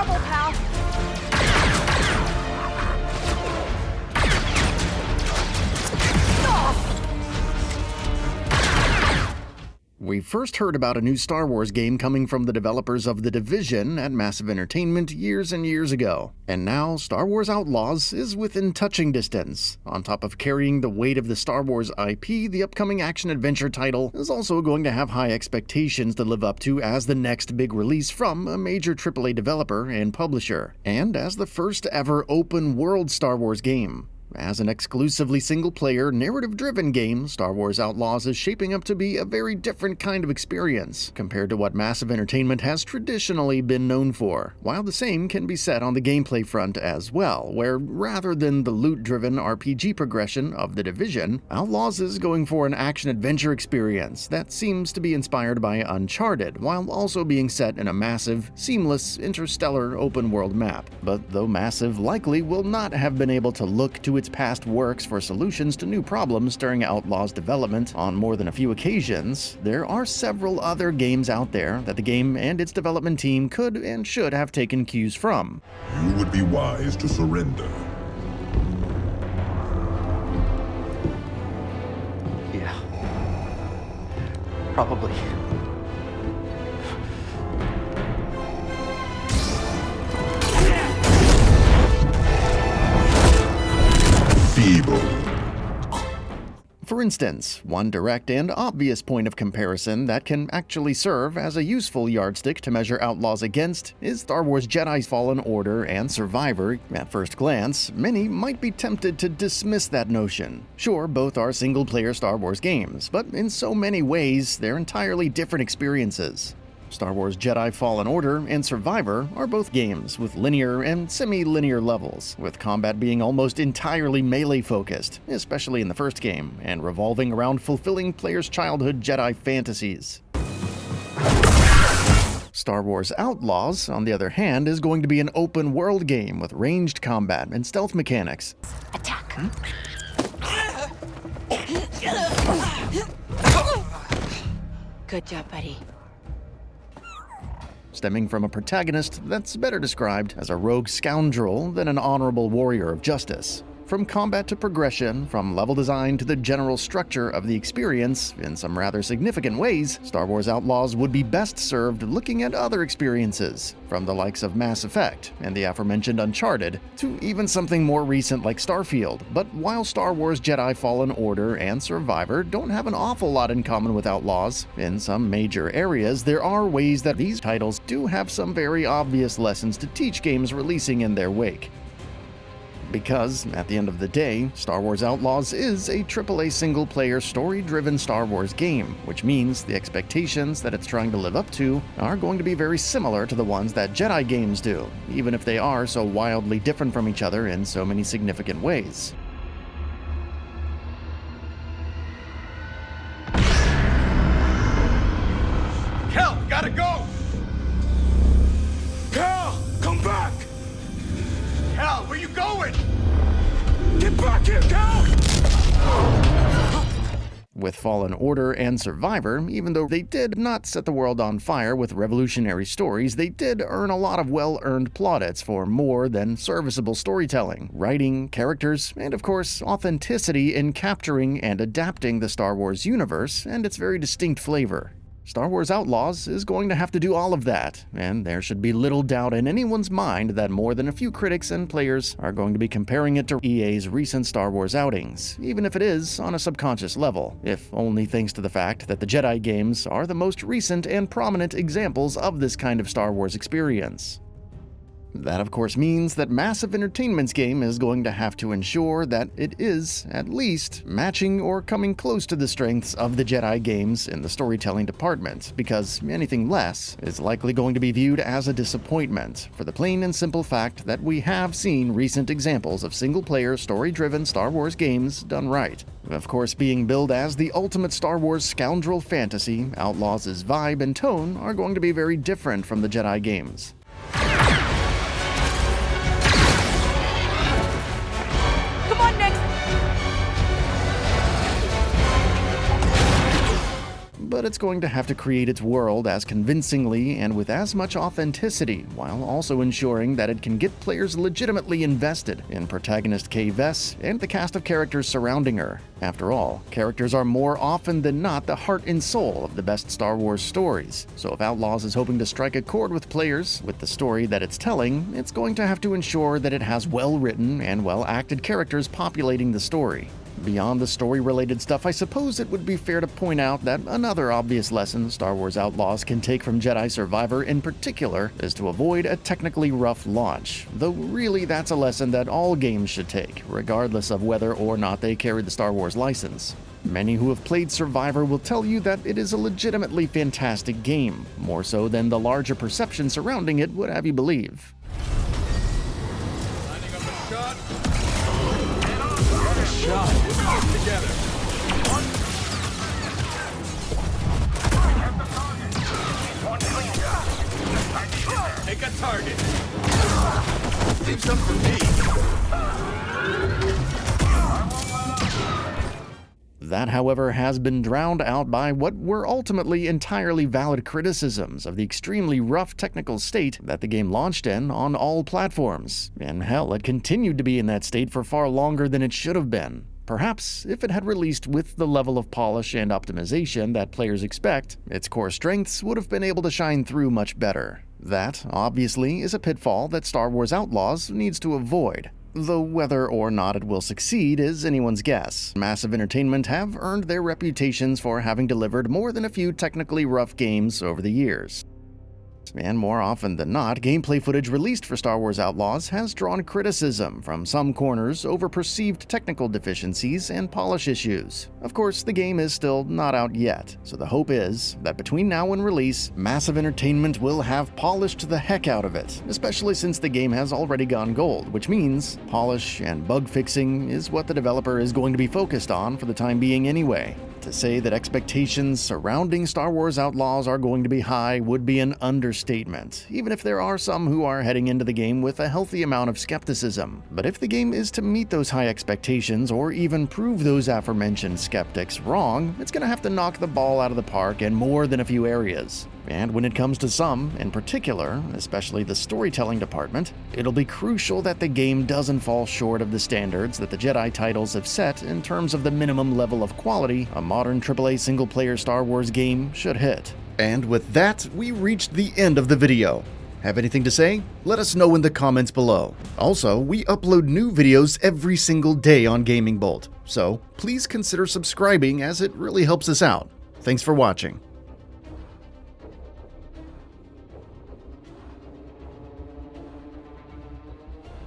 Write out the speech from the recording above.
trouble, pal. We first heard about a new Star Wars game coming from the developers of The Division at Massive Entertainment years and years ago. And now, Star Wars Outlaws is within touching distance. On top of carrying the weight of the Star Wars IP, the upcoming action-adventure title is also going to have high expectations to live up to as the next big release from a major AAA developer and publisher, and as the first ever open-world Star Wars game. As an exclusively single-player, narrative-driven game, Star Wars Outlaws is shaping up to be a very different kind of experience compared to what Massive Entertainment has traditionally been known for, while the same can be said on the gameplay front as well, where rather than the loot-driven RPG progression of The Division, Outlaws is going for an action-adventure experience that seems to be inspired by Uncharted, while also being set in a massive, seamless, interstellar open-world map. But though Massive likely will not have been able to look to its past works for solutions to new problems during Outlaws development on more than a few occasions, there are several other games out there that the game and its development team could and should have taken cues from. You would be wise to surrender. Yeah. Probably. Feeble. For instance, one direct and obvious point of comparison that can actually serve as a useful yardstick to measure Outlaws against is Star Wars Jedi Fallen Order and Survivor. At first glance, many might be tempted to dismiss that notion. Sure, both are single-player Star Wars games, but in so many ways, they're entirely different experiences. Star Wars Jedi Fallen Order and Survivor are both games with linear and semi-linear levels, with combat being almost entirely melee-focused, especially in the first game, and revolving around fulfilling players' childhood Jedi fantasies. Star Wars Outlaws, on the other hand, is going to be an open-world game with ranged combat and stealth mechanics. Attack. Good job, buddy. Stemming from a protagonist that's better described as a rogue scoundrel than an honorable warrior of justice. From combat to progression, from level design to the general structure of the experience, in some rather significant ways, Star Wars Outlaws would be best served looking at other experiences, from the likes of Mass Effect and the aforementioned Uncharted, to even something more recent like Starfield. But while Star Wars Jedi Fallen Order and Survivor don't have an awful lot in common with Outlaws, in some major areas there are ways that these titles do have some very obvious lessons to teach games releasing in their wake. Because, at the end of the day, Star Wars Outlaws is a AAA single-player story-driven Star Wars game, which means the expectations that it's trying to live up to are going to be very similar to the ones that Jedi Games do, even if they are so wildly different from each other in so many significant ways. Cal, we gotta go! Cal, come back! Cal, where you going? Get back here, Cal! With Fallen Order and Survivor, even though they did not set the world on fire with revolutionary stories, they did earn a lot of well-earned plaudits for more than serviceable storytelling, writing, characters, and of course, authenticity in capturing and adapting the Star Wars universe and its very distinct flavor. Star Wars Outlaws is going to have to do all of that, and there should be little doubt in anyone's mind that more than a few critics and players are going to be comparing it to EA's recent Star Wars outings, even if it is on a subconscious level, if only thanks to the fact that the Jedi Games are the most recent and prominent examples of this kind of Star Wars experience. That, of course, means that Massive Entertainment's game is going to have to ensure that it is, at least, matching or coming close to the strengths of the Jedi Games in the storytelling department, because anything less is likely going to be viewed as a disappointment, for the plain and simple fact that we have seen recent examples of single-player, story-driven Star Wars games done right. Of course, being billed as the ultimate Star Wars scoundrel fantasy, Outlaws' vibe and tone are going to be very different from the Jedi Games. but it's going to have to create its world as convincingly and with as much authenticity, while also ensuring that it can get players legitimately invested in protagonist Kay Vess and the cast of characters surrounding her. After all, characters are more often than not the heart and soul of the best Star Wars stories, so if Outlaws is hoping to strike a chord with players with the story that it's telling, it's going to have to ensure that it has well-written and well-acted characters populating the story. Beyond the story-related stuff, I suppose it would be fair to point out that another obvious lesson Star Wars Outlaws can take from Jedi Survivor in particular is to avoid a technically rough launch, though really that's a lesson that all games should take, regardless of whether or not they carry the Star Wars license. Many who have played Survivor will tell you that it is a legitimately fantastic game, more so than the larger perception surrounding it would have you believe. Lining up a shot. Got a shot. Get together. Take a target. Leave some for me. That, however, has been drowned out by what were ultimately entirely valid criticisms of the extremely rough technical state that the game launched in on all platforms. And hell, it continued to be in that state for far longer than it should have been. Perhaps, if it had released with the level of polish and optimization that players expect, its core strengths would have been able to shine through much better. That, obviously, is a pitfall that Star Wars Outlaws needs to avoid. Though whether or not it will succeed is anyone's guess. Massive Entertainment have earned their reputations for having delivered more than a few technically rough games over the years. And more often than not, gameplay footage released for Star Wars Outlaws has drawn criticism from some corners over perceived technical deficiencies and polish issues. Of course, the game is still not out yet, so the hope is that between now and release, Massive Entertainment will have polished the heck out of it, especially since the game has already gone gold, which means polish and bug fixing is what the developer is going to be focused on for the time being anyway. To say that expectations surrounding Star Wars Outlaws are going to be high would be an understatement, even if there are some who are heading into the game with a healthy amount of skepticism. But if the game is to meet those high expectations or even prove those aforementioned skeptics wrong, it's going to have to knock the ball out of the park in more than a few areas. And when it comes to some, in particular, especially the storytelling department, it'll be crucial that the game doesn't fall short of the standards that the Jedi titles have set in terms of the minimum level of quality a modern AAA single-player Star Wars game should hit. And with that, we reached the end of the video. Have anything to say? Let us know in the comments below. Also, we upload new videos every single day on GamingBolt, so please consider subscribing as it really helps us out. Thanks for watching.